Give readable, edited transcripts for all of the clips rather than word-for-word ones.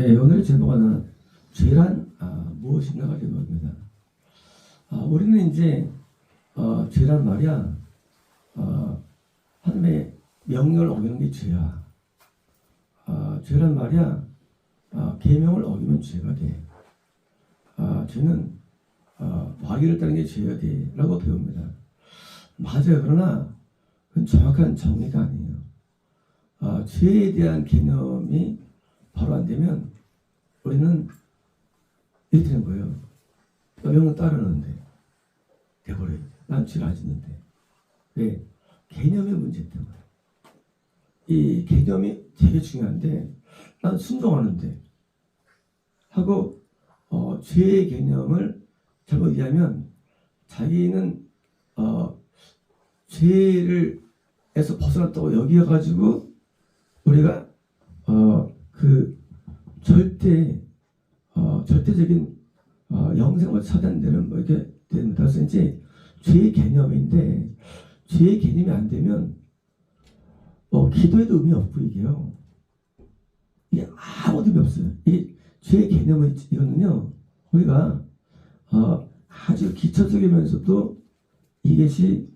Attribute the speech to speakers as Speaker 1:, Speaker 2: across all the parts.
Speaker 1: 네, 오늘의 제목은 죄란 무엇인가가 제목입니다. 우리는 이제 죄란 말이야, 하나님의 명령을 어기는 게 죄야. 죄란 말이야, 계명을 어기면 죄가 돼. 죄는 마귀를 따르는 게 죄가 돼라고 배웁니다. 맞아요. 그러나 그건 정확한 정의가 아니에요. 죄에 대한 개념이 바로 안 되면 우리는 이렇게 되는 거예요. 명령 따르는데 돼버려요. 난 죄를 안 짓는데. 왜? 개념의 문제 때문에. 이 개념이 되게 중요한데 난 순종하는데 하고 죄의 개념을 잘못 이해하면 자기는 죄를 에서 벗어났다고 여기어가지고 우리가 그 절대적인 영생을 차단되는 뭐 이렇게 됩니다. 그래서 이제 죄의 개념인데 죄의 개념이 안 되면 기도에도 의미 없고 이게 아무도 의미 없어요. 이 죄의 개념은 이거는요 우리가 아주 기초적이면서도 이것이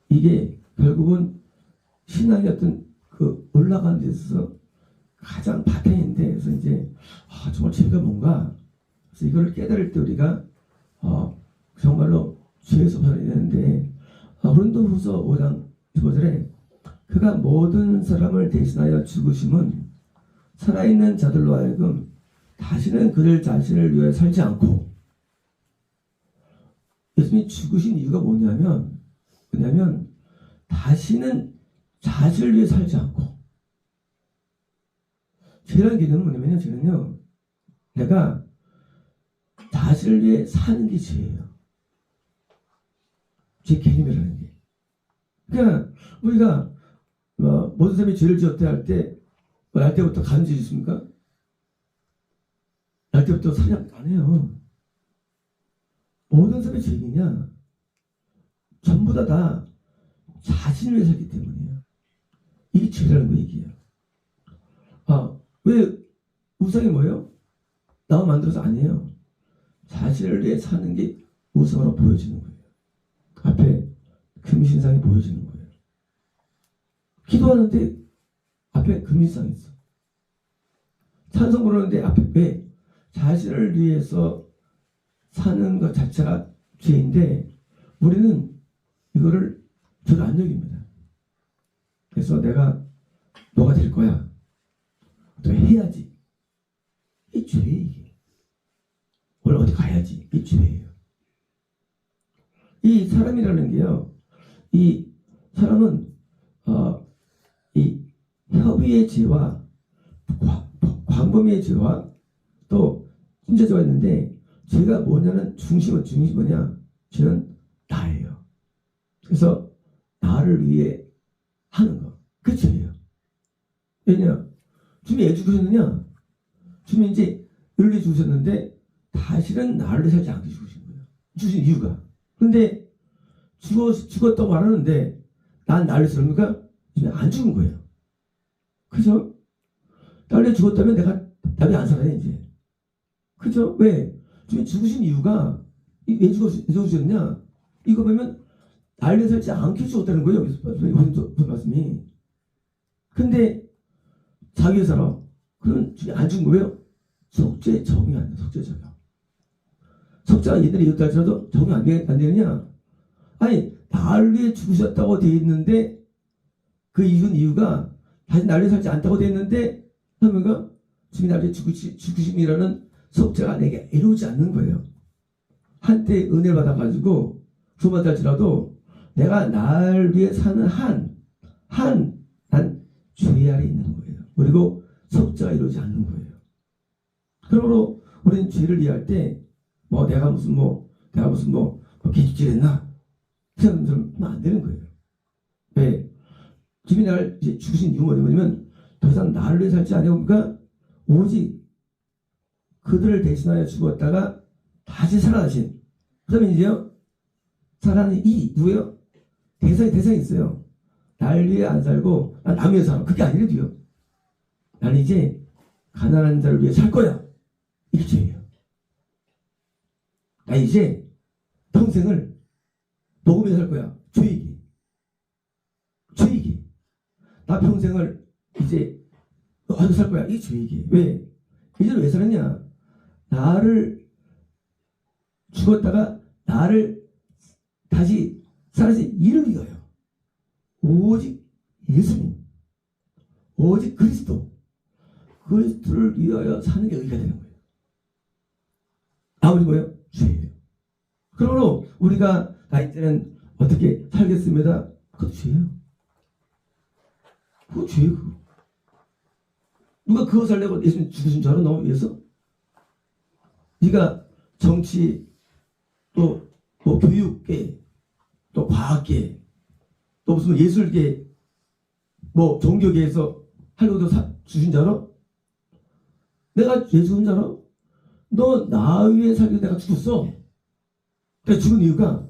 Speaker 1: 이게 결국은 신앙의 어떤 그 올라가는 데 있어서 가장 바탕인데, 그래서 이제 정말 죄가 뭔가, 그래서 이걸 깨달을 때 우리가 정말로 죄에서 벗어나야 되는데, 고린도후서 5장 15절에 그가 모든 사람을 대신하여 죽으심은 살아있는 자들로 하여금 다시는 그들 자신을 위해 살지 않고, 예수님이 죽으신 이유가 뭐냐면 다시는 자신을 위해 살지 않고, 죄라는 개념은 뭐냐면요, 죄는요, 내가 자신을 위해 사는 게 죄예요. 죄 개념이라는 게. 그러니까 우리가 모든 사람이 죄를 지었다 할 때, 날 때부터 가는 죄 있습니까? 날 때부터 사냥 안 해요. 모든 사람의 죄이냐? 전부 다 자신을 위해 살기 때문이에요. 이게 죄라는 거 얘기예요. 왜 우상이 뭐예요? 나와 만들어서 아니에요. 자신을 위해 사는 게 우상으로 보여지는 거예요. 앞에 금신상이 보여지는 거예요. 기도하는데 앞에 금신상이 있어. 찬송 부르는데 앞에 왜? 자신을 위해서 사는 것 자체가 죄인데 우리는 이거를 저도 안 여깁니다. 그래서 내가 너가 될 거야. 또 해야지. 이 죄예요. 이게. 오늘 어디 가야지. 이 죄예요. 이 사람이라는 게요. 이 사람은 이 협의의 죄와 광범위의 죄와 또 순죄죄가 있는데 죄가 뭐냐는 중심이 뭐냐? 죄는 나예요. 그래서 나를 위해 하는 거. 그게 죄예요. 왜냐? 주님이 애 죽으셨느냐? 주님이 이제 윤리 죽으셨는데 다시는 나를 살지 않게 죽으신 거예요. 죽으신 이유가. 그런데 죽었다고 말하는데 난 나를 쓰랍니까? 주님이 안 죽은 거예요. 그죠? 나를 죽었다면 내가 나를 안 살아요 이제. 그죠? 왜? 주님이 죽으신 이유가 왜 죽으셨냐? 이거 보면 나를 살지 않게 죽었다는 거예요. 여기서 그 말씀이. 근데 자기 살아. 그러면 주님이 안 죽은 거예요? 속죄 적용이 안 돼. 속죄 적용. 속죄가 옛날에 이었다 할지라도 적용 안 되느냐? 아니 나를 위해 죽으셨다고 되어 있는데 그 이유가 다시 나를 위해 살지 않다고 되어 있는데 하면가 주님이 나를 위해 죽으심이라는 속죄가 내게 이루어지지 않는 거예요. 한때 은혜를 받아가지고 구원받다 할지라도 내가 나를 위해 사는 난 죄 아래 있는 거예요. 그리고 속죄가 이루어지지 않는 거예요. 그러므로 우리는 죄를 이해할 때 내가 무슨 기집질했나? 그런 사람 하면 안 되는 거예요. 왜? 주님이 나를 죽으신 이유가 뭐냐면 더 이상 나를 위해 살지 않으니까 오직 그들을 대신하여 죽었다가 다시 살아나신. 그 다음에 이제요 살아나는 이 누구예요? 대상이 있어요. 날 위해 안 살고 난 남 위해 살아. 그게 아니래도요. 나는 이제 가난한 자를 위해 살 거야. 이게 죄예요. 나 이제 평생을 먹으며 살 거야. 죄이기. 죄이기. 나 평생을 이제 하고 살 거야. 이게 죄이기. 왜? 이제는 왜 살았냐? 나를 죽었다가 나를 다시 살아서 이를 위하여 오직 예수님, 오직 그리스도를 위하여 사는 게 의가 되는 거예요. 아무리 뭐예요? 죄예요. 그러므로 우리가 나이 때는 어떻게 살겠습니다? 그것도 죄예요. 그거 죄예요. 누가 그거 살려고 예수님 죽으신 줄 알아? 너 위해서? 네가 정치, 또 뭐 교육계, 또 과학계, 또 무슨 예술계, 뭐 종교계에서 하려고 주신 줄 알아? 내가 예수 죽은 줄 알아? 너 나 위해 살기 내가 죽었어. 내가 죽은 이유가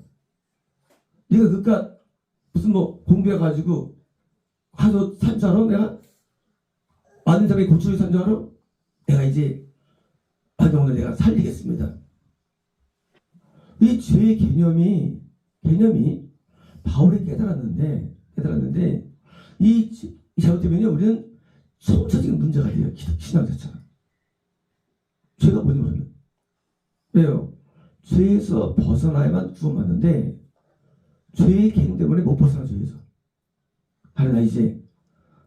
Speaker 1: 네가 그깟 무슨 뭐 공부해가지고 가서 산 줄 알아? 내가 많은 사람이 고초를 산 줄 알아? 내가 이제 오늘 내가 살리겠습니다. 이 죄의 개념이 바울이 깨달았는데 이 잘못 때문에 우리는 총체적인 문제가 돼요. 신앙 자체가. 죄가 뭐냐면 왜요? 죄에서 벗어나야만 구원받는데 죄의 개념 때문에 못 벗어나. 죄에서. 나 이제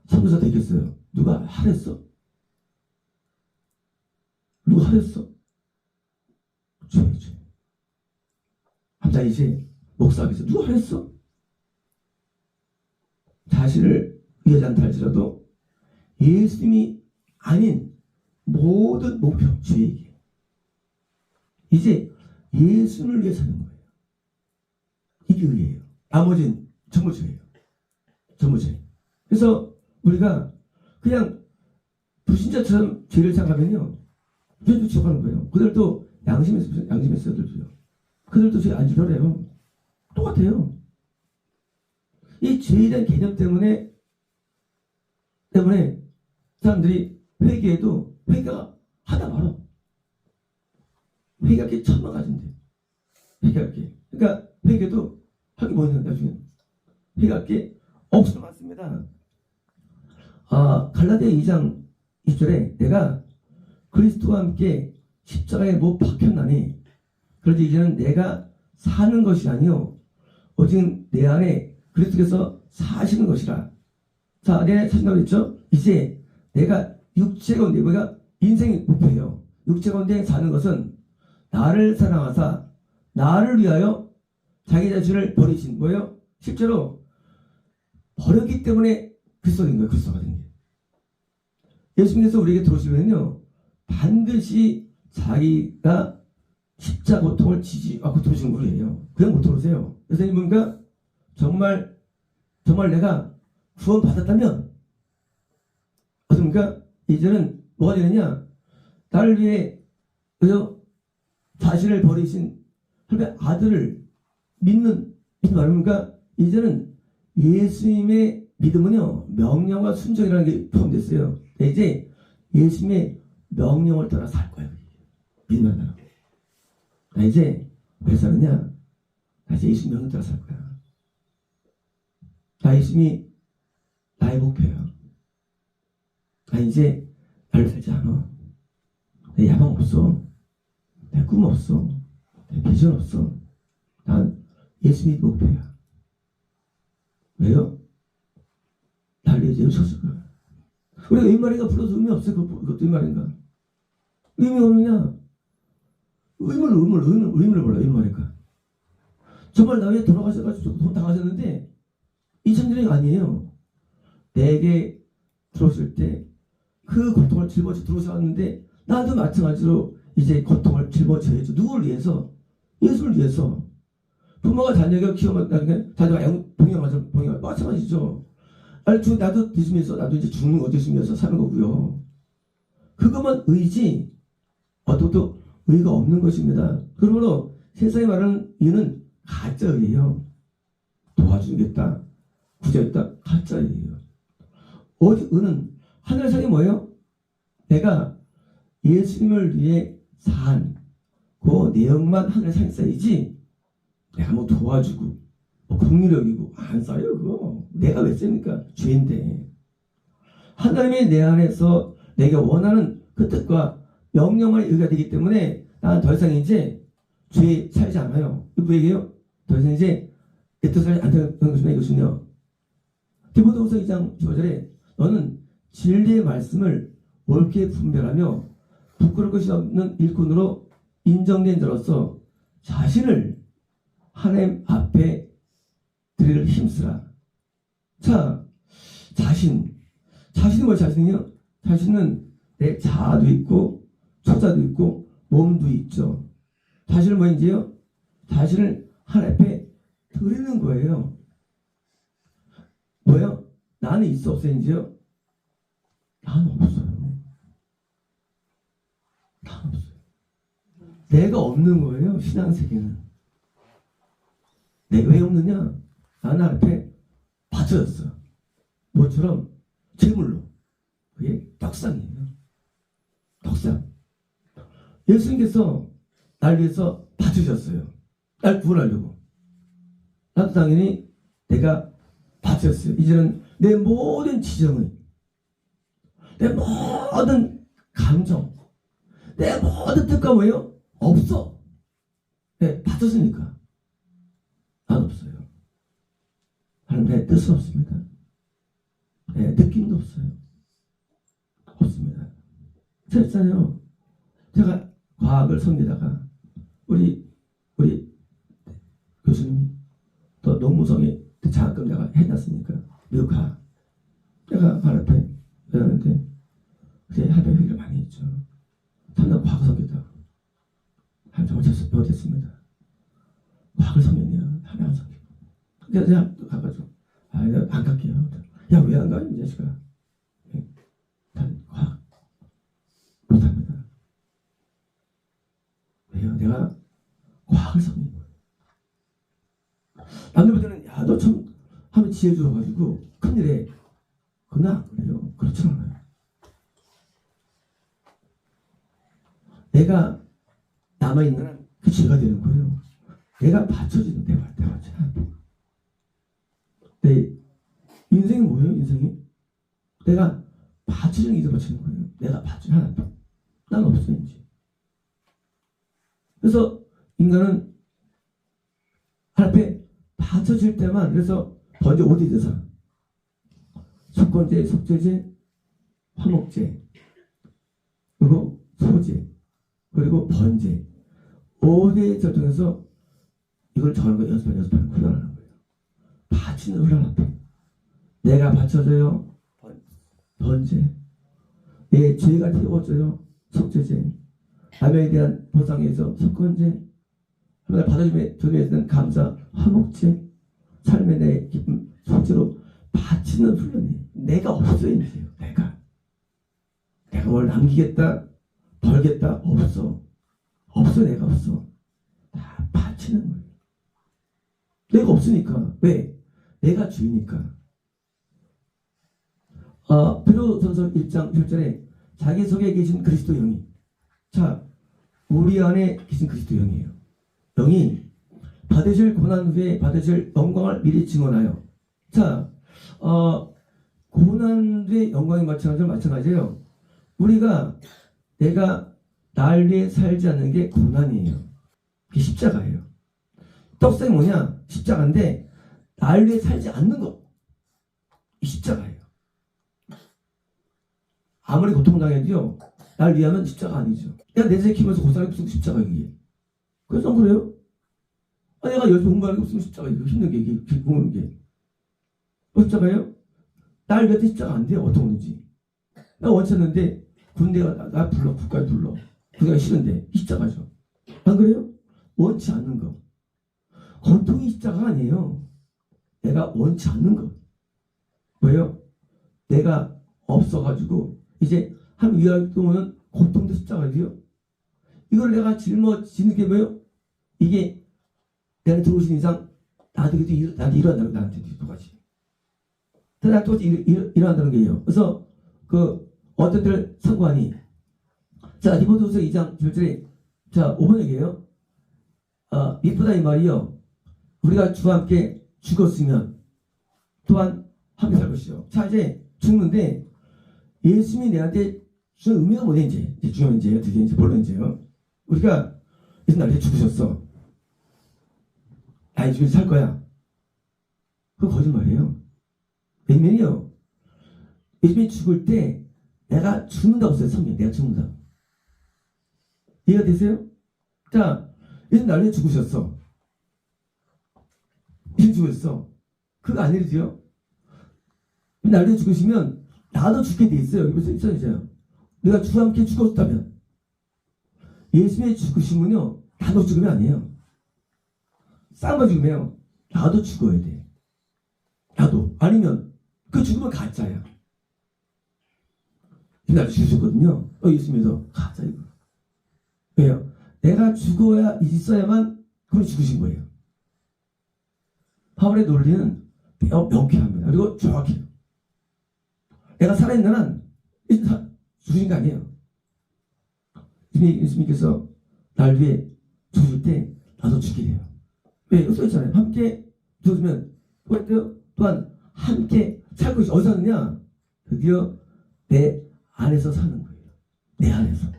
Speaker 1: 선교사 되겠어요. 누가 하랬어? 누가 하랬어? 죄. 나 이제 목사하겠어. 누가 하랬어? 자신을 위하지 않다 할지라도 예수님이 아닌 모든 목표, 죄이기. 이제 예수님을 위해 사는 거예요. 이게 의예요. 나머지는 전부 죄예요. 전부 죄. 그래서 우리가 그냥 불신자처럼 죄를 생각하면요, 죄도 지어가는 거예요. 그들도 양심했어요. 그들도요. 그들도 죄 안 지더래요. 똑같아요. 이 죄에 대한 개념 때문에 사람들이 회개해도 회개가 하다 말아. 회개할 게 천만 가지인데. 회개할 게. 그러니까 회개도 할 게 뭐냐, 나중에. 회개할 게 없을 많습니다. 갈라디아 2장 20절에 내가 그리스도와 함께 십자가에 못 박혔나니 그런지 이제는 내가 사는 것이 아니요 오직 내 안에 그리스도께서 사시는 것이라. 자, 내 안에 사신다고 했죠? 이제 내가 육체 가운데, 우리가 인생이 목표예요. 육체 가운데 사는 것은 나를 사랑하사 나를 위하여 자기 자신을 버리신 거예요. 실제로 버렸기 때문에 그리스도가 된 거예요. 그리스도가 된 게. 예수님께서 우리에게 들어오시면요, 반드시 자기가 십자 고통을 지지 않고 들어오시는 분이에요. 그냥 못 들어오세요. 그래서 뭔가 정말 내가 구원 받았다면 어떻습니까? 이제는 뭐가 되느냐? 나를 위해 그저 자신을 버리신 하나님의 아들을 믿는 말입니까? 이제는 예수님의 믿음은요, 명령과 순종이라는 게 포함됐어요. 이제 예수님의 명령을 따라 살 거예요. 믿음을 따라. 나 이제 왜 사느냐? 나 이제 예수님 명령 따라 살 거야. 나 예수님이 나의 목표야. 나 이제 나를 살지 않아. 내 야망 없어. 내 꿈 없어. 내 비전 없어. 난 예수님이 목표야. 왜요? 나를 위해 예수셨을 거야. 우리가 의말인가 불러서 의미 없어요. 그것도 의말인가? 의미 없느냐? 의미를 몰라. 의말인가? 정말 나 위해 돌아가셔가지고 돈 다 가셨는데 2000년이 아니에요. 내게 들어오실 때 그 고통을 짊어져 들어오셨는데 나도 마찬가지로 이제 고통을 짊어져야죠. 누구를 위해서? 예수를 위해서. 부모가 자녀가 키우면 나중에 자녀가 봉양하죠. 마찬가지죠. 나도 뒤집면서 나도 이제 죽는 거 뒤집면서 사는 거고요. 그것만 의지, 어떻도 의가 없는 것입니다. 그러므로 세상이 말하는 의는 가짜 의예요. 도와주겠다, 구제했다, 가짜 의예요. 오직 의는 하늘상이 뭐예요? 내가 예수님을 위해 산 그 내용만 하늘에 서 있어야지 내가 뭐 도와주고 뭐 국리력이고 안 써요. 그거 내가 왜 씁니까? 죄인데. 하나님이 내 안에서 내가 원하는 그 뜻과 명령만 의가 되기 때문에 나는 더 이상 이제 죄에 살지 않아요. 누구에게요? 더 이상 이제 내 뜻을 안 되는 것이냐 이것은요. 디모데후서 2장 15절에 너는 진리의 말씀을 옳게 분별하며 부끄러울 것이 없는 일꾼으로 인정된 자로서 자신을 하나님 앞에 드릴 힘쓰라. 자, 자신이 뭐야? 자신이요? 자신은 내 자아도 있고 초자도 있고 몸도 있죠. 자신을 뭐인지요? 자신을 하나님 앞에 드리는 거예요. 뭐예요? 나는 있어 없어인지요? 나는 없어요. 나는 없어요. 내가 없는 거예요. 신앙세계는. 내가 왜 없느냐? 나는 앞에 바쳐졌어. 뭐처럼? 제물로. 그게 떡상이에요. 떡상. 예수님께서 날 위해서 바쳐주셨어요. 날 구원하려고. 나도 당연히 내가 바쳤어요. 이제는 내 모든 지정의, 내 모든 감정, 내 모든 뜻과 뭐예요? 없어. 네, 바쳤으니까. 난 없어요. 하나님 내 뜻은 없습니다. 네, 느낌도 없어요. 없습니다. 제가 있잖아요. 제가 과학을 섬기다가 우리 교수님이 또 농무성에 장학금 내가 해놨으니까 미국 가. 내가 발 앞에 배웠는데 그때 할배 회의를 많이 했죠. 참나 과학 섬기다. 한정을 못했습니다. 과학을 섬겼냐? 하나 안 섬기고. 그래서 내가 가가지고 내가 안 갈게요. 야, 왜 안 가? 이 자식아. 난 과학 못합니다. 왜요? 내가 과학을 섬긴 거예요. 남들보다는 야, 너 참 하면 지혜 주어가지고 큰일에. 그건 안 그래요. 그렇지 않아요. 내가 남아있는 그 죄가 되는 거예요. 내가 받쳐지는 내가 내 인생이 뭐예요? 인생이? 내가 받쳐지는 이들 받치는 거예요. 내가 받쳐지는 하나도. 난 없어 이제. 그래서 인간은 하나님 앞에 받쳐질 때만 그래서 번제 5대 제사 속건제, 속죄제, 화목제 그리고 소제 그리고 번제 5대 절정에서 이걸 정하는 거 연습하는 훈련하는 거예요. 바치는 훈련 앞에 내가 바쳐져요. 번제 내 죄가 태워져요. 속죄제 남에 대한 보상에서 속건제 하나님 받아줌에 주님에 감사 화목제 삶의 내 기쁨 속죄로 바치는 훈련이 내가 없어요. 이제요. 내가 뭘 남기겠다 벌겠다 없어 내가 없어. 다 바치는 거예요. 내가 없으니까. 왜? 내가 주이니까. 베드로전서 1장 1절에 자기 속에 계신 그리스도 영이 자 우리 안에 계신 그리스도 영이에요. 영이 받으실 고난 후에 받으실 영광을 미리 증언하여 자 고난 후에 영광이 마찬가지예요. 우리가 내가 날 위해 살지 않는 게 고난이에요. 그게 십자가예요. 떡상이 뭐냐? 십자가인데 날 위해 살지 않는 것. 이 십자가예요. 아무리 고통당해도요. 날 위하면 십자가 아니죠. 내가 내 생에 키면서 고생이 무슨 십자가예요. 이게. 그래서 그래요? 내가 열심히 공부하는 게 무슨 십자가예요. 힘든 게 이게 공부하는 게. 십자가예요? 날 위해 십자가 안 돼요. 어떤 건지. 나 원쳤는데 군대가 나 불러. 국가에 불러. 그게 싫은데 십자가죠. 안 그래요? 원치 않는 거. 고통이 십자가 아니에요. 내가 원치 않는 거. 왜요? 내가 없어가지고 이제 한 위할 동안은 고통도 십자가지요. 이걸 내가 짊어지는 게 뭐예요? 이게 내가 들어오신 이상 나한테 일어난다고 나한테 똑같이. 나한테 똑같이 일어난다는 게예요. 그래서 그 어떤 때를 선고하니. 자, 디모데후서 2장 1절에 자 5번 얘기예요. 이쁘다 이 말이요. 우리가 주와 함께 죽었으면 또한 함께 살 것이죠. 자, 이제 죽는데 예수님이 내한테 주는 의미가 뭐냐 이제 중요한 이제 어떻게 이제 본론 이제요. 우리가 예수님 나한테 죽으셨어. 나의 죽여서 살 거야. 그거 거짓말이에요. 왜냐면요. 예수님이 죽을 때 내가 죽는다고 써요. 성경 내가 죽는다. 이해가 되세요? 자, 예수님 나를 위해 죽으셨어. 예수님 죽으셨어. 그거 아니죠? 나를 위해 죽으시면 나도 죽게 돼 있어요. 여기 벌써 있어요. 내가 주와 함께 죽었다면 예수님의 죽으심은요 나도 죽으면 아니에요. 쌍방 죽으면 나도 죽어야 돼. 나도. 아니면 그 죽으면 가짜야. 나를 죽으셨거든요. 예수님에서 가짜 이거. 왜요? 내가 죽어야 있어야만 그분이 죽으신 거예요. 바울의 논리는 명쾌합니다. 그리고 정확해요. 내가 살아있는 한 죽으신 거 아니에요. 예수님께서 날 위해 죽을 때 나도 죽게 돼요. 왜? 여기 써있잖아요. 함께 죽으면 또한 함께 살 것이 어디서 사느냐? 드디어 내 안에서 사는 거예요. 내 안에서.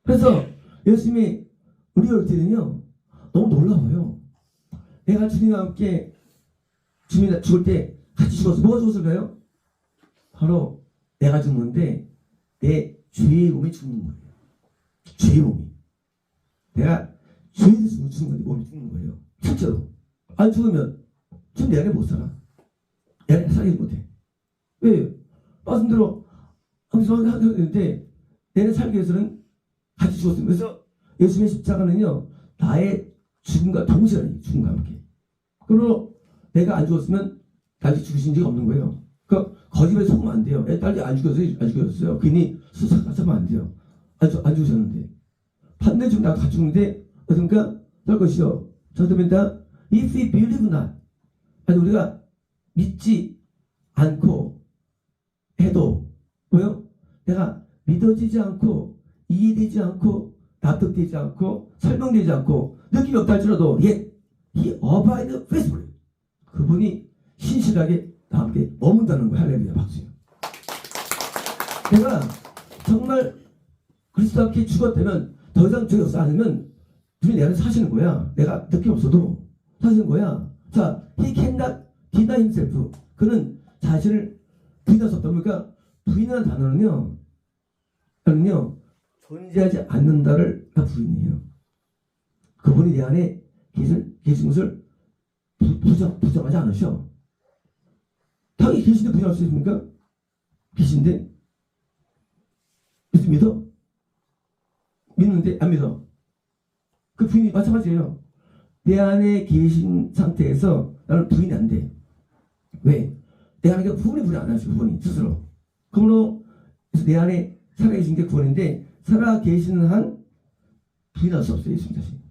Speaker 1: 그래서 예수님이 우리 올 때는요 너무 놀라워요. 내가 주님과 함께 주님이 죽을 때 같이 죽었어. 뭐가 죽었을까요? 바로 내가 죽는데 내 죄의 몸이 죽는 거예요. 죄의 몸이. 내가 죄에 대해서 죽는 건데 몸이 죽는 거예요. 진짜로. 안 죽으면 지금 내 안에 못 살아. 내 안에 살지 못해. 왜? 말씀대로 항상 하는데 내 안에 살기 위해서는 같이 죽었습니다. 그래서 예수님의 십자가는요 나의 죽음과 동시에 죽음과 함께. 그러므로 내가 안 죽었으면 다시 죽으신 적이 없는 거예요. 그러니까 거짓말에 속으면 안 돼요. 딸이 안 죽였어요. 괜히 수사하면 안 돼요. 안 죽으셨는데 반대 지금 나도 같이 죽는데 어떤가 할 것이요. 저들입니다. If we believe not. 아니 우리가 믿지 않고 해도 뭐요? 내가 믿어지지 않고 이해되지 않고 납득되지 않고 설명되지 않고 느낌이 없다 할지라도 He abide faithfully. 그분이 신실하게 나와 함께 머문다는 거예요. 할렐루야 박수요. 내가 정말 그리스도와 함께 죽었다면 더 이상 죄가 없어 않으면 주님이 내 안에 사시는 거야. 내가 느낌 없어도 사시는 거야. 자, He cannot deny himself. 그는 자신을 부인할 수 없다. 그러니까 부인하는 단어는요 존재하지 않는다를 다 부인해요. 그분이 내 안에 계신 것을 부정하지 않으셔. 당연히 계신데 부정할 수 있습니까? 계신데 믿어? 믿는데 안 믿어. 그 부인이 마찬가지예요. 내 안에 계신 상태에서 나는 부인이 안 돼. 왜? 내 안에 부분이 부인 안 하시고 부분이 스스로. 그러므로 내 안에 살아계신 게 구원인데 살아계시는 한 부인할 수 없어요. 예수님 자신.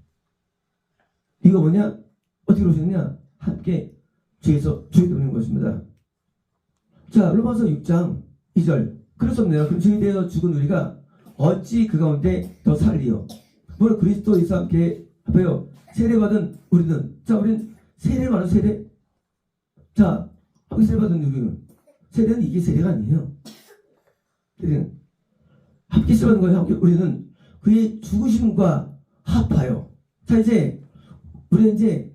Speaker 1: 이거 뭐냐? 어떻게 그러셨냐? 함께 죄에서 죄에 들어오는 것입니다. 자, 로마서 6장 2절. 그렇습니다. 그럼 죄에 대해서 죽은 우리가 어찌 그 가운데 더 살리요? 뭘 그리스도 예수와 함께 합하여 세례받은 우리는. 자, 우리는 세례를 받은 세례. 자, 함께 세례받은 우리는. 세례는 이게 세례가 아니에요. 세례는 함께 세례받은 거예요. 함께 우리는 그의 죽으심과 합하여. 자, 이제 우리는 이제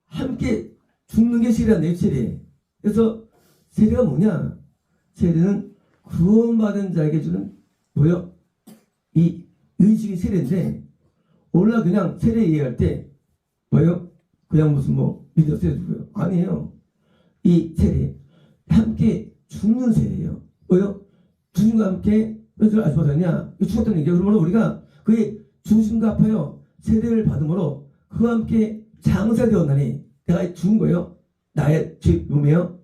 Speaker 1: 함께 죽는 게 세례가 내 세례. 그래서 세례가 뭐냐? 세례는 구원받은 자에게 주는 뭐요? 이 의식이 세례인데 오늘 그냥 세례 이해할 때 뭐요? 그냥 무슨 뭐 믿어 세례 주고요. 아니에요. 이 세례 함께 죽는 세례예요. 뭐요? 죽음과 함께 왜 아주 받았냐? 죽었다는 얘기예요. 그러므로 우리가 그의 죽으심과 합하여 세례를 받음으로 그와 함께 장사되었나니 내가 죽은 거예요. 나의 죄 몸이에요.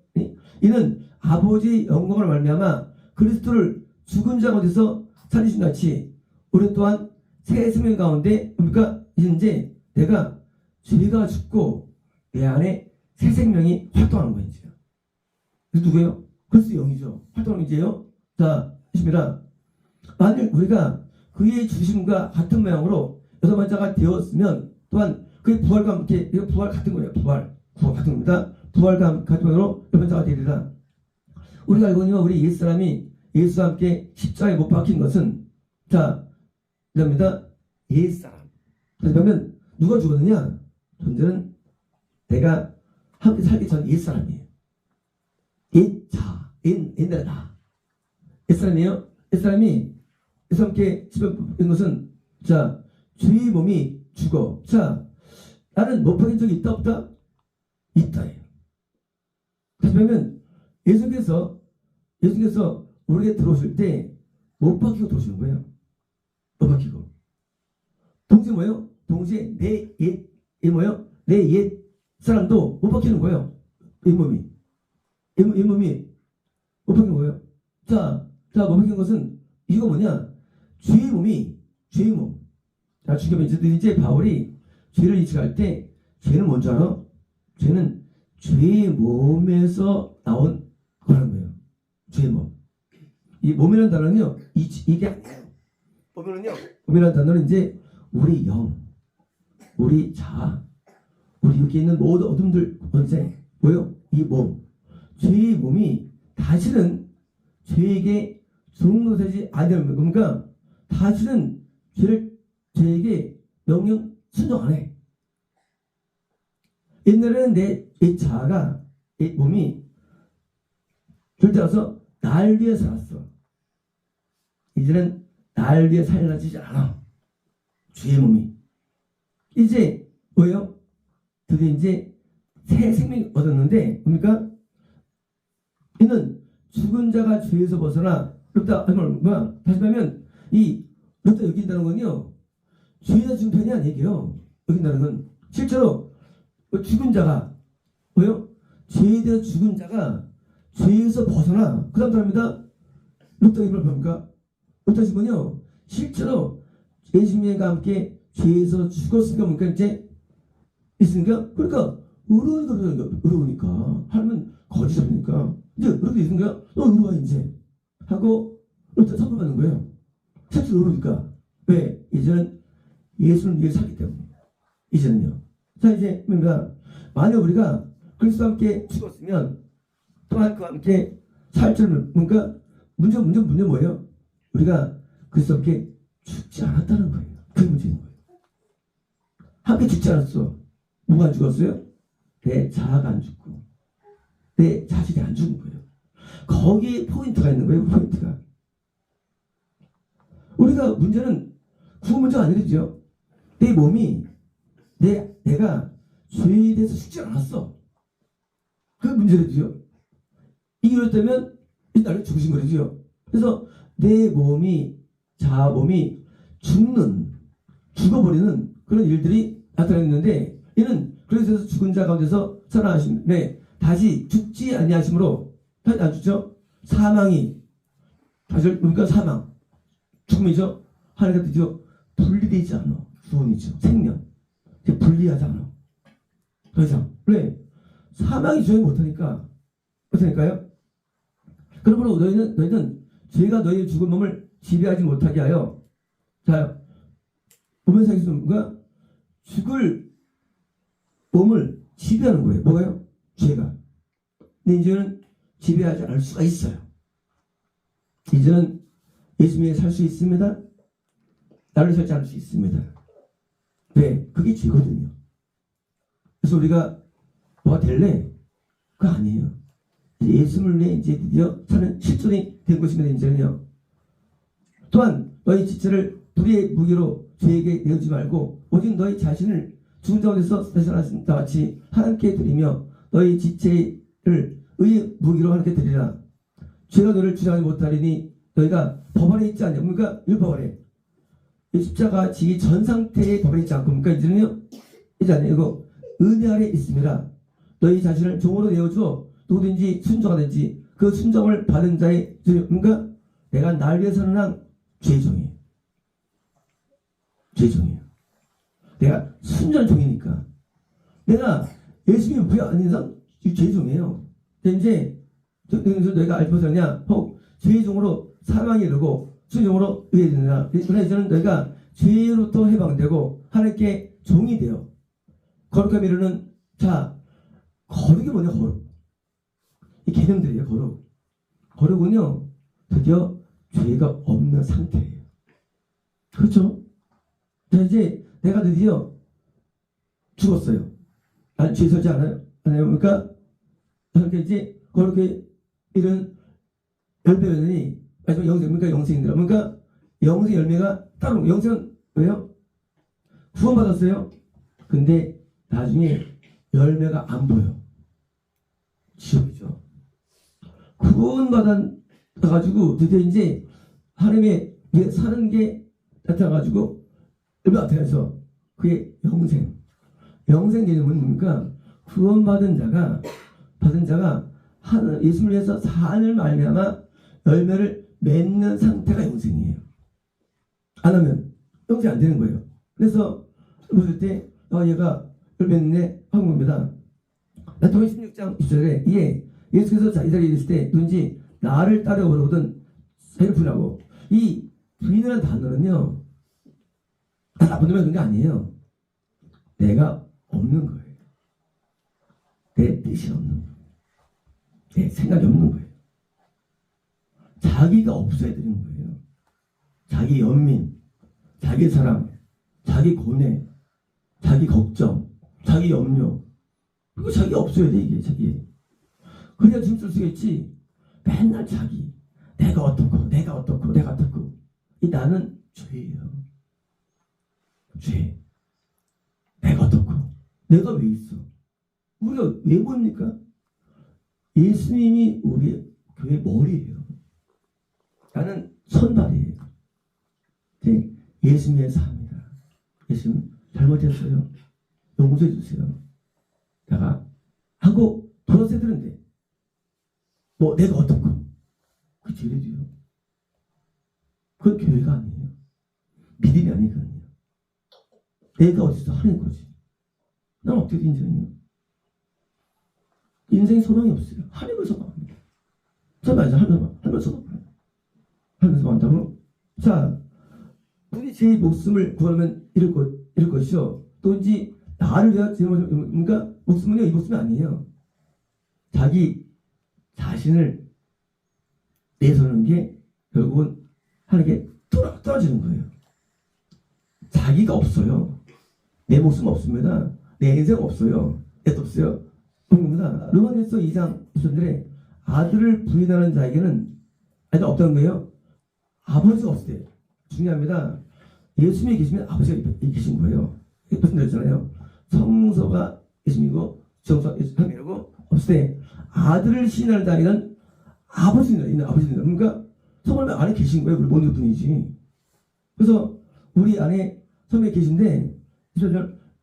Speaker 1: 이는 아버지의 영광을 말미암아 그리스도를 죽은 자 가운데서 살리신 같이 우리 또한 새 생명 가운데 그러니까 이제 내가 죄가 죽고 내 안에 새 생명이 활동하는 거예요. 그래서 누구예요? 그리스도 영이죠. 활동하는 이제요. 자, 있습니다. 만일 우리가 그의 주심과 같은 모양으로 여섯 번째가 되었으면 또한 그의 부활과 함께, 이거 부활 같은 거예요. 부활 같은 겁니다. 부활과 같은 모양으로 여섯 번째가 되리라. 우리가 알고 있는 우리 옛사람이 예수와 함께 십자가에 못 박힌 것은, 자, 이랍니다. 옛사람. 그래서 보면 누가 죽었느냐? 존재는 내가 함께 살기 전 옛사람이에요. 옛날에 나. 옛사람이에요. 옛사람이 예수와 함께 십자가에 못 박힌 것은, 자, 주의 몸이 죽어. 자, 나는 못 박힌 적이 있다 없다? 있다예요. 다시 보면 예수께서 우리에게 들어오실 때 못 박히고 들어오시는 거예요. 못 박히고. 동시에 뭐예요? 동시에 내 옛 사람도 못 박히는 거예요. 이 몸이 못 박히는 거예요. 자, 못 박히는 것은 이거 뭐냐? 죄의 몸. 자, 죽여면 이제 바울이 죄를 인식할 때 죄는 뭔지 알아? 죄는 죄의 몸에서 나온 거라는 거예요. 죄의 몸. 이 몸이라는 단어는요, 이게 아니에요. 몸이라는 단어는 이제 우리 영, 우리 자아, 우리 여기 있는 모든 어둠들 번째, 뭐요? 이 몸. 죄의 몸이 다시는 죄에게 종노되지 않으면, 그러니까 다시는 죄에게 명령 순종 안 해. 옛날에는 내 자아가, 내 몸이 절대라서 날 위해 살았어. 이제는 날 위해 살아지지 않아. 주의 몸이. 이제 뭐예요? 드디어 이제 새 생명이 얻었는데 뭡니까? 이는 죽은 자가 죄에서 벗어나 롭다. 뭐야? 다시 말하면 이 롭다 여긴다는 건요, 죄에서 죽은 편이 아니에요. 여긴다는 건 실제로 죽은 자가 뭐예요? 죄에 대해 죽은 자가 죄에서 벗어나 그 다음 사람입니다. 롭다 이걸 뭡니까? 롭다 지면요, 실제로 예수님과 함께 죄에서 죽었으니까 뭡니까? 이제 있으니까, 그러니까 의로우니까 하면 거짓말이니까 이제 그렇게 있으니까 너 의로워 이제 하고 롭다 선포받는 거예요. 실제로 의로우니까. 왜? 이제는 예수를 위해 살기 때문에. 이제는요. 자, 이제 뭡니까? 만약 우리가 그리스도와 함께 죽었으면 또한 그와 함께 살 줄은, 뭔가 문제 뭐예요? 우리가 그리스도와 함께 죽지 않았다는 거예요. 그게 문제인 거예요. 함께 죽지 않았어. 뭐가 안 죽었어요? 내 자아가 안 죽고 내 자식이 안 죽은 거예요. 거기에 포인트가 있는 거예요. 포인트가. 우리가 문제는 구원 문제가 아니죠. 내 몸이 내가 죄에 대해서 죽지 않았어. 그게 문제죠. 이게 그렇다면 나를 죽으신 거죠. 그래서 내 몸이, 자아 몸이 죽어버리는 그런 일들이 나타났는데, 이는 그래서 죽은 자 가운데서 살아나심에 다시 죽지 아니하심으로, 다시 안 죽죠? 사망이, 다시 그러니까 사망, 죽음이죠. 하나님과 드디어 분리되지 않아. 구원이죠. 생명. 분리하지 않아. 더 이상. 왜? 사망이 주행 못하니까. 어떠니까요? 그러므로 너희는 죄가 너희의 죽은 몸을 지배하지 못하게 하여, 자, 보면서 하겠습니다. 죽을 몸을 지배하는 거예요. 뭐가요? 죄가. 근데 이제는 지배하지 않을 수가 있어요. 이제는 예수님이 살 수 있습니다. 나를 살지 않을 수 있습니다. 왜? 그게 죄거든요. 그래서 우리가 뭐가 될래? 그거 아니에요. 예수를 위해 이제 드디어 사는 실존이 된 것입니다. 이제는요. 또한 너희 지체를 불의의 무기로 죄에게 내어주지 말고 오직 너희 자신을 죽은 자 가운데서 살아나신 다 같이 하나님께 드리며 너희 지체를 의의 무기로 하나님께 드리라. 죄가 너를 주장하지 못하리니 너희가 법 아래 있지 않냐. 그러니까 이 법 아래. 이 십자가 지기 전 상태의 법 아래 있지 않고, 그러니까 이제는요, 이제 아니에요. 이거 은혜 아래 있습니다. 너희 자신을 종으로 내어주어 누구든지 순종하든지 그 순종을 받은 자의, 그러니까 내가 날 위해서는 한 죄종이에요. 죄종이에요. 내가 순전 종이니까. 내가 예수님이 부여 아닌 이상 죄종이에요. 근데 이제 내가 알지 못하냐? 혹 죄종으로 사망에 이르고 순종으로 의에 이르느니라. 그러나 이제는 너희가 죄로부터 해방되고 하나님께 종이 되어 거룩함에 이르는 자, 거룩이 뭐냐? 거룩. 이 개념들이에요. 거룩. 거룩은요 드디어 죄가 없는 상태예요. 그렇죠? 자, 이제 내가 드디어 죽었어요. 난 죄 서지 않아요? 그러니까 이제 그렇게 이런 열매니 마지막 영생, 그러니까 영생이더라. 그러니까 영생 열매가 따로. 영생은 왜요? 구원받았어요. 근데 나중에 열매가 안 보여. 지옥이죠. 구원받아가지고 드디어 이제 하나님의 사는 게 나타나가지고 열매 나타나서 그게 영생. 영생 개념은 뭡니까? 구원받은 자가 예수를 위해서 산을 말미암아 열매를 맺는 상태가 영생이에요. 안 하면 영생 안 되는 거예요. 그래서 보실 때 얘가 열매 맺네 하는 겁니다. 마태복음 16장 20절에 이에 예수께서 이 자리에 있을 때 누군지 나를 따르거든 해를 부인하고, 이 부인이라는 단어는요 나쁜 놈이 그런 게 아니에요. 내가 없는 거예요. 내 뜻이 없는 거예요. 내 생각이 없는 거예요. 자기가 없어야 되는 거예요. 자기 연민, 자기 사랑, 자기 고뇌, 자기 걱정, 자기 염려, 그리고 자기 없어야 돼. 이게 자기. 그래야 짐쓸 수 있지. 맨날 자기, 내가 어떻고 내가 어떻고 내가 어떻고. 이 나는 죄예요. 죄. 내가 어떻고 내가 왜 있어? 우리가 왜 봅니까? 예수님이 우리 교회 머리예요. 나는 손발이에요. 예수님의 삶이다. 예수님 잘못했어요. 용서해 주세요. 내가 하고 돌아서야 되는데 뭐 내가 어떻고 그 죄래도요. 그건 교회가 아니에요. 믿음이 아니거든요. 내가 어디서 하는 거지. 난 어떻게 인생이요? 인생에 소망이 없어요. 하나님을 소망합니다. 저는 아니죠. 하나님을 소망합니다. 하나님을 소망한다고? 자, 우리 제 목숨을 구하면 이럴 것이요. 또 이제 나를 위하여 그러니까 목숨은요 이 목숨이 아니에요. 자기 자신을 내세우는 게 결국은 하나님께 떨어지는 거예요. 자기가 없어요. 내 목숨 없습니다. 내 인생 없어요. 내 뜻 없어요. 그겁니다. 로마서 2장 9절에 아들을 부인하는 자에게는 아이가 없다는 거예요. 아버지가 없을 때 중요합니다. 예수님이 계시면 아버지가 계신 거예요. 무슨 말이잖아요. 성서가 예수님이고 정서가 예수님이고 없을 때 아들을 시인하는 자에게는 아버지는 아버지입니다. 그러니까 성령 안에 계신 거예요. 우리 모든 분이지. 그래서 우리 안에 성령이 계신데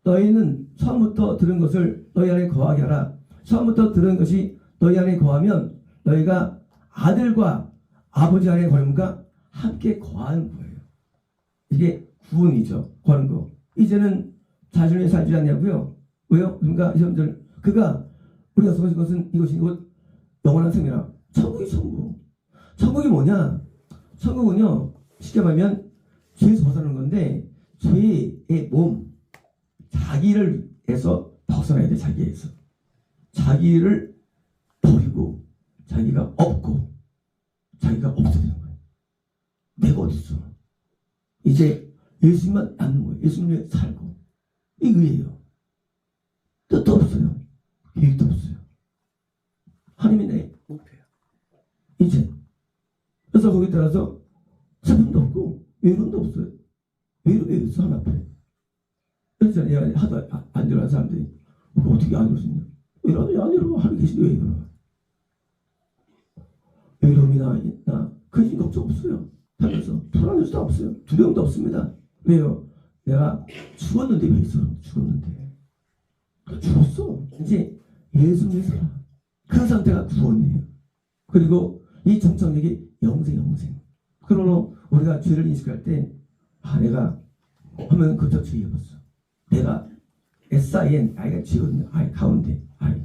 Speaker 1: 너희는 처음부터 들은 것을 너희 안에 거하게 하라. 처음부터 들은 것이 너희 안에 거하면 너희가 아들과 아버지 안에 거하는가 함께 거하는 거예요. 이게 구원이죠. 거하는 거. 이제는 자신을 살지 않냐고요. 왜요? 그러니까 이 사람들 그가 우리가 속하신 것은 이것이 곧 영원한 생명이라. 천국이 천국. 천국이 뭐냐? 천국은요 쉽게 말하면 죄에서 벗어나는 건데 죄의 몸 자기를 해서 벗어나야 돼. 자기에서 자기를 버리고 자기가 없고 자기가 없어야 되는 거예요. 내가 어디 있어? 이제 예수님만 남는 거예요. 예수님에 살고 이 의예요. 뜻도 없어요. 계획도 없어요. 하나님이 내 목표야. 이제 그래서 거기에 따라서 슬픔도 없고 외로움도 없어요. 왜 있어 하나 앞에. 그래서 내가 하도 안 일어난 사람들이 어떻게 안 이러시냐. 안 일어나. 하나님 계신데 왜 일어나. 외로움이나 근심 걱정 없어요. 살면서 불안할 수도 없어요. 두려움도 없습니다. 왜요? 내가 죽었는데 왜 있어? 죽었는데. 죽었어. 이제 예수님이 살아. 그 상태가 구원이에요. 그리고 이 정착력이 영생. 그러므로 우리가 죄를 인식할 때 내가 하면 그저 죄였어. 내가 SIN 아이가 죄거든요. 아이 가운데 아이.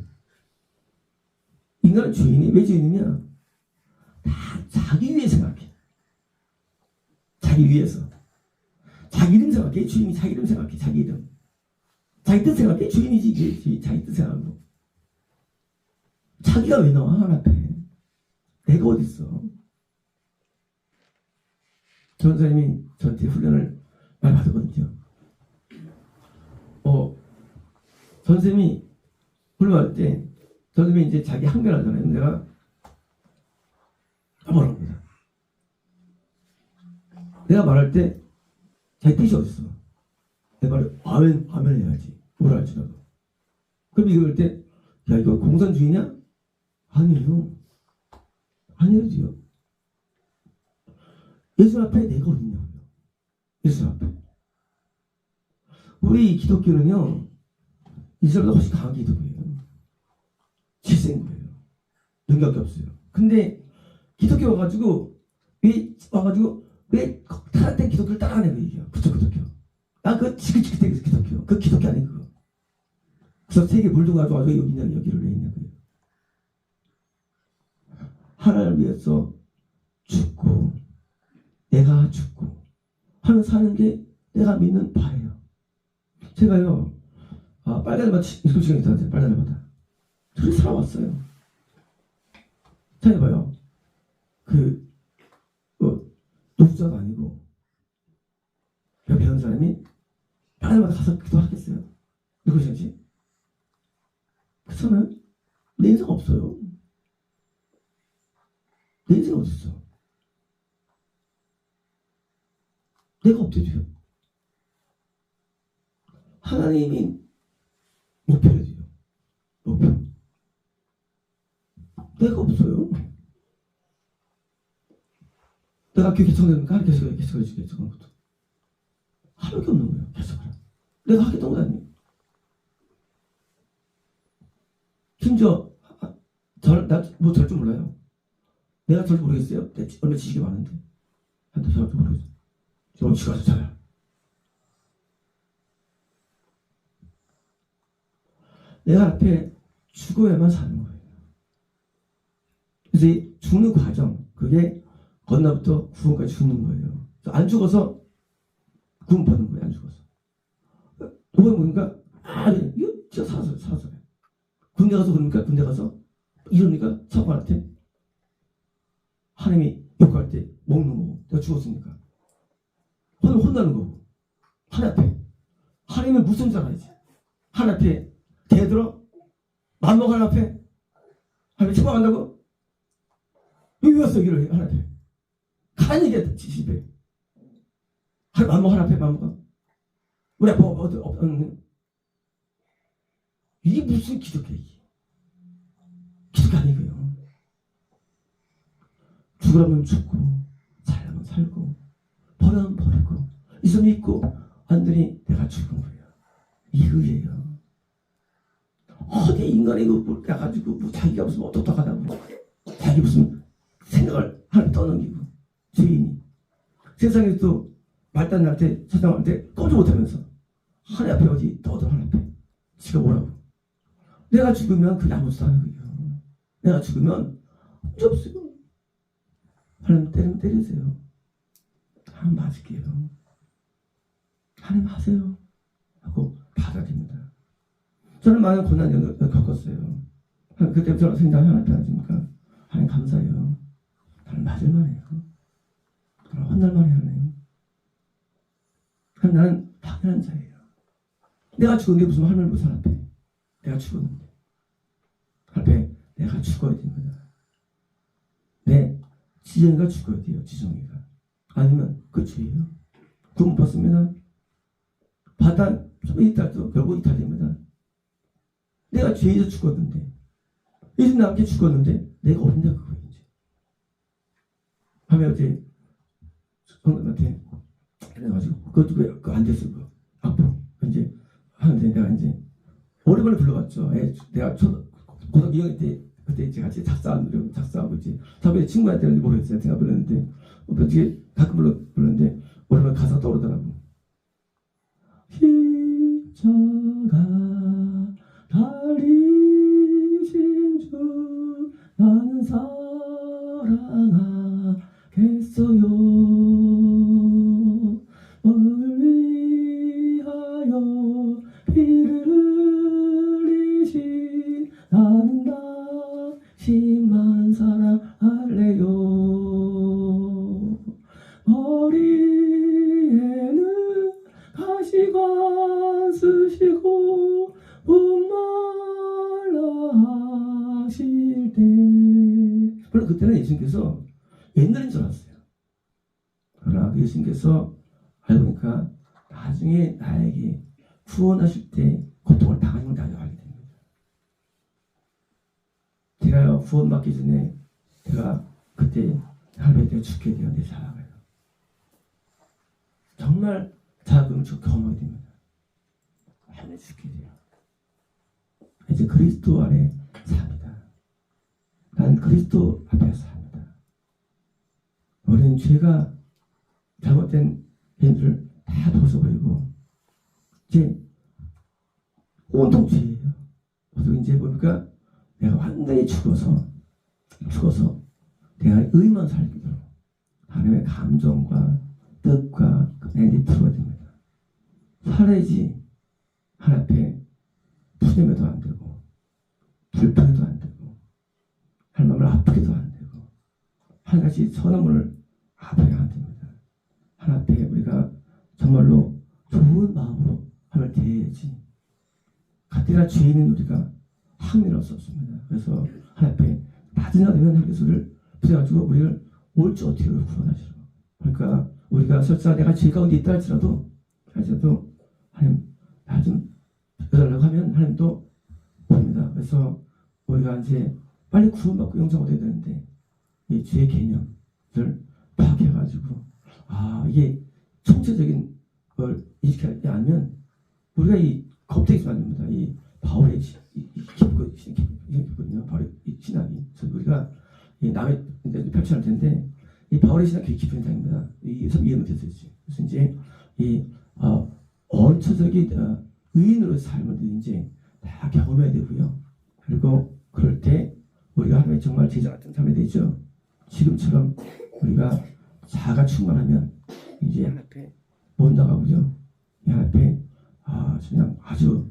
Speaker 1: 인간은 죄인이 왜 죄인이냐? 다 자기 위해 생각해. 자기 위해서. 자기 이름 생각해. 주인이 자기 이름 생각해. 자기 이름. 자기 뜻 생각해. 주인이지. 자기 뜻 생각하고. 자기가 왜 나와? 하나님 앞에. 내가 어디 있어? 전사님이 저한테 훈련을 많이 받았거든요. 선생님이 훈련할 때 선생님이 이제 자기 항변하잖아요. 내가 말하는 거다. 내가 말할 때 자기 뜻이 어딨어? 내 말을 아멘 해야지. 뭐라 할지라도. 그럼 이럴 때, 야, 이거 공산주의냐? 아니에요. 아니에요. 예수 앞에 내가 어딨냐고요. 예수 앞에. 우리 기독교는요, 이스라엘보다 훨씬 강한 기독교예요. 질서인 거예요. 능력이 없어요. 근데 기독교 와가지고 왜 타락된 기독교를 따라가냐고 얘기해요. 그쵸, 기독교. 그 지긋지긋한 기독교. 그 기독교 아니에요, 그거. 그래서 세계 물도 가지고 여기를 왜 있냐고요. 하나님을 위해서 죽고, 내가 죽고, 사는 게 내가 믿는 바예요. 제가요, 빨간맛 읽을 시간이 있었는데, 빨간맛. 저를 살아왔어요. 찾아봐요. 독자가 아니고, 내가 배운 사람이 빨간맛 가서 기도하겠어요. 누구신지? 그렇잖아요? 내 인생 없어요. 내 인생 어딨어? 내가 없대줘요. 하나님이 목표를 줘요. 목표. 내가 없어요. 내가 학교 개척되니까 개척해주게 개척하는 것도. 하는 게 없는 거예요. 개척을. 내가 하겠다는 거 아니에요. 심지어 절 줄 몰라요. 내가 절 모르겠어요. 얼마 지식이 많은데. 한테 절 모르겠어요. 저 지가 잖아요. 내가 앞에 죽어야만 사는 거예요. 그래서 이 죽는 과정, 그게 건너부터 구원까지 죽는 거예요. 안 죽어서 구원 받는 거예요. 안 죽어서. 누가 보니까 이거 진짜 살았어요. 군대 가서 그러니까 군대 가서 이러니까 사관한테 하나님이 욕할 때 먹는 거고 내가 죽었으니까 혼나는 거고 하나님 앞에 하나님은 무슨 줄 알아야지. 하나님 앞에 대들어 맘먹 하나님 앞에 하나님 처방한다고 여기 왔어 여기를 하나님 앞에 간 얘기야 집에 맘먹 하나님 앞에 맘먹어 우리 아빠 없는 이게 무슨 기독교야 이게. 기독교 아니고요. 죽으라면 죽고 살라면 살고 버리면 버리고 있으면 있고 완전히 내가 죽은 거예요. 이거예요. 어디 인간이 이거 가지고 자기가 무슨 어떡하다고 자기 무슨 생각을 하나 떠넘기고 주인이 세상에서 말단한테 세상한테 꺼져 못하면서 하나님 앞에 어디 떠들어 하나님 앞에 지가 뭐라고 내가 죽으면 그게 아무것도 안 하는 거예요. 내가 죽으면 문제 없어요. 하나님 때리면 때리세요. 하나님 맞을게요. 하나님 하세요. 하고 받아들입니다. 저는 많은 고난을 겪었어요. 그때부터 생각 하나님 앞에 앉으니까 하나님 감사해요. 나는 맞을만 해요. 나는 혼날만 해요. 나는 당연한 자예요. 내가 죽었는데 무슨 할 말 못해 앞에. 내가 죽었는데. 앞에 내가 죽어야 됩니다. 지정이가 죽어야 돼요. 지정이가. 아니면 그 죄예요. 구원 받습니다. 받아 이탈도 결국 이탈됩니다. 내가 죄에서 죽었는데 예수 나한테 죽었는데 내가 어딨냐 그거예요. 이제. 밤에 어제 성도한테 그래가지고 그것도 왜 안 됐어 그거 앞으로 이제 하는데 내가 이제 오랜만에 불러갔죠. 내가 고등학교 2학년 때 그때 이제 같이 작사하고 이제 다음에 친구한테는 모르겠어요. 제가 불렀는데 어떻게 가끔 불렀는데 오랜만에 가사가 떠오르더라고. 십자가 달리신 주 나는 사랑하겠어요. 위하여 피를 흘리신 나는 당신만 사랑할래요. 머리에는 가시관 쓰시고 목말라 하실 때, 물론 그때는 예수님께서 옛날인 줄 알았어요. 그러나 예수님께서 알고 보니까 나중에 나에게 구원하실 때 고통을 당하신 걸 알게 됩니다. 제가 구원받기 전에 제가 그때 하나님께 죽게 되어 내 살아가요. 정말 자금을 경험하게 됩니다. 하나님 죽게 돼요. 이제 그리스도 안에 삽니다. 난 그리스도 앞에서 삽니다. 우리는 죄가 잘못된 일들을 다 벗어버리고 이제 온통 죄예요. 그래서 이제 보니까 내가 완전히 죽어서 내가 의만 살기로 하나님의 감정과 뜻과 내 들어야 됩니다. 살아야지 하나님 앞에 푸념해도 안 되고 불평해도 안 되고 하나님을 아프게도 안 되고 하나같이 선한 문을 아프게 안 됩니다. 하나님 앞에 우리가 정말로 좋은 마음으로 하나님을 대해야지 가뜩이나 죄인인 우리가 항의할 수 없습니다. 그래서 하나님 앞에 낮은 나 되면 하나님께서 우리를 부셔가지고 우리를 옳지 어떻게 구원하시고, 그러니까 우리가 설사 내가 죄 가운데 있다 할지라도 하나님 나 좀 해달라고 하면 하나님도 옵니다. 그래서 우리가 이제 빨리 구원받고 영생 얻어야 되는데 이 죄의 개념을 파악해가지고 이게 총체적인 걸 인식하지 않으면 우리가 이 겁대기만 됩니다. 이 바울의 깊거든요. 바울의 이 신학이. 그래서 우리가 이 남의 이제 펼쳐할 텐데 이 바울의 신학이 깊은 장입니다. 이해는 됐었지. 그래서 이제 이 원초적인 의인으로의 삶을 이제 다 경험해야 되고요. 그리고 그럴 때 우리가 하나님의 정말 제자 같은 삶이 되죠. 지금처럼 우리가 자아가 충만하면 이제 하나님 앞에 못 나가고요. 하나님 앞에 그냥 아주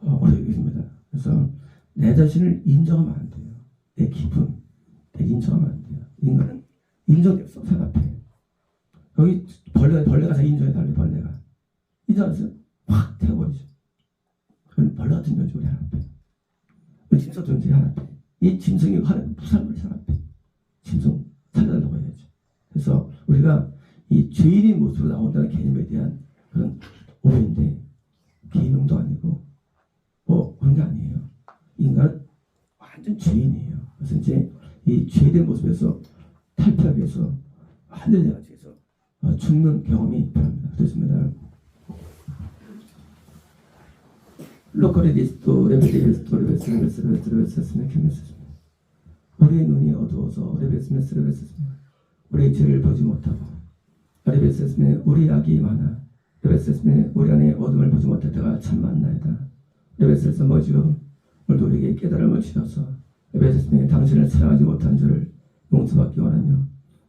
Speaker 1: 어렵습니다. 그래서 내 자신을 인정하면 안 돼요. 내 기분, 내 인정하면 안 돼요. 인간은 인정이 없어, 산 앞에. 여기 벌레가 자기 인정해달래, 벌레가. 인정하세요? 확 태워버리죠. 그건 벌레 같은 존재, 우리 하나 앞에. 우리 짐승 존재 하나 앞에. 이 짐승이 하나님 부살머리 하나 앞에. 짐승 살려달라고 해야죠. 그래서 우리가 이 죄인의 모습으로 나온다는 개념에 대한 그런 오해인데, 개명도 아니고, 그런 게 아니에요. 인간은 완전 죄인이에요. 그래서 이제 이 죄된 모습에서 탈피하기 위해서 완전히 내가 죄에서 죽는 경험이 필요합니다. 그렇습니다. 로컬리스토 레베스토 레베스메스메 케메스입니다. 우리의 눈이 어두워서 레베스메스메스입니다. 우리의 죄를 보지 못하고 레베스메 우리 악이 많아 레베스메 우리 안에 어둠을 보지 못할 때가 참 많나이다. 레베스메 뭐지요? 오늘도 우리에게 깨달음을 주셔서 레베스메 당신을 사랑하지 못한 줄을 용서받기 원하며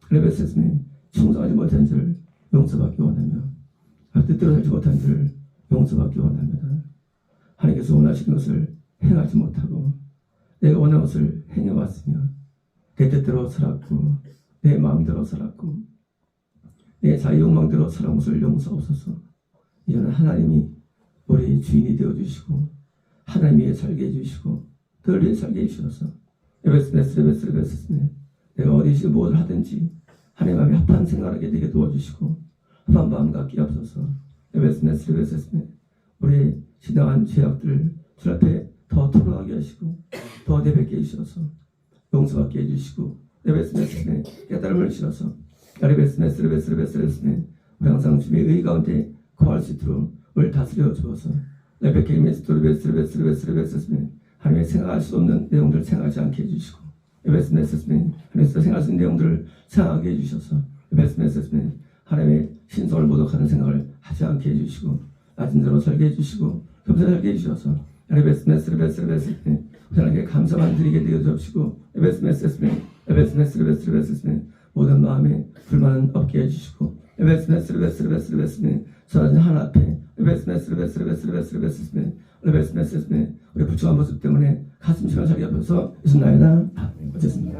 Speaker 1: 레베스메 충성하지 못한 줄을 용서받기 원하며 뜻대로 살지 못한 줄을 용서받기 원합니다. 하나님께서 원하시는 것을 행하지 못하고 내가 원하는 것을 행해왔으며 내 뜻대로 살았고 내 마음대로 살았고 내 자유 욕망대로 살아온 것을 용서하옵소서. 이제는 하나님이 우리의 주인이 되어주시고 하나님 위에 살게 해주시고 늘 위에 살게 해주셔서 레베스네 내가 어디서 무엇을 하든지 하나님 마음에 합한 생각을 하게 되게 도와주시고 합한 마음 갖게 하옵소서. 레베스네 우리의 지나간 죄악들을 주 앞에 더 토로하게 하시고 더 내뱉게 해주셔서 용서받게 해주시고 레베스네 깨달음을 주셔서 레베스네 우리 항상 주님의 의 가운데 거할 수 있도록 우리를 다스려 주어서 레베스네 하나님의 생각할 수 없는 내용들을 생각하지 않게 해주시고 레베스네 하나님께서 생각할 수 있는 내용들을 생각하게 해주셔서 레베스네 하나님의 신성을 모독하는 생각을 하지 않게 해주시고 낮은 대로 설계 해주시고 겸손하게 설계 해주셔서 레베스네 하나님께 감사만 드리게 되어 주시고 레베스네 모든 마음에 불만은 없게 해주시고 레베스메스 사라진 하나 앞에 레베스메스 우리 부족한 모습 때문에 가슴 시간 자기 앞에서 있었나이다. 어쨌습니다.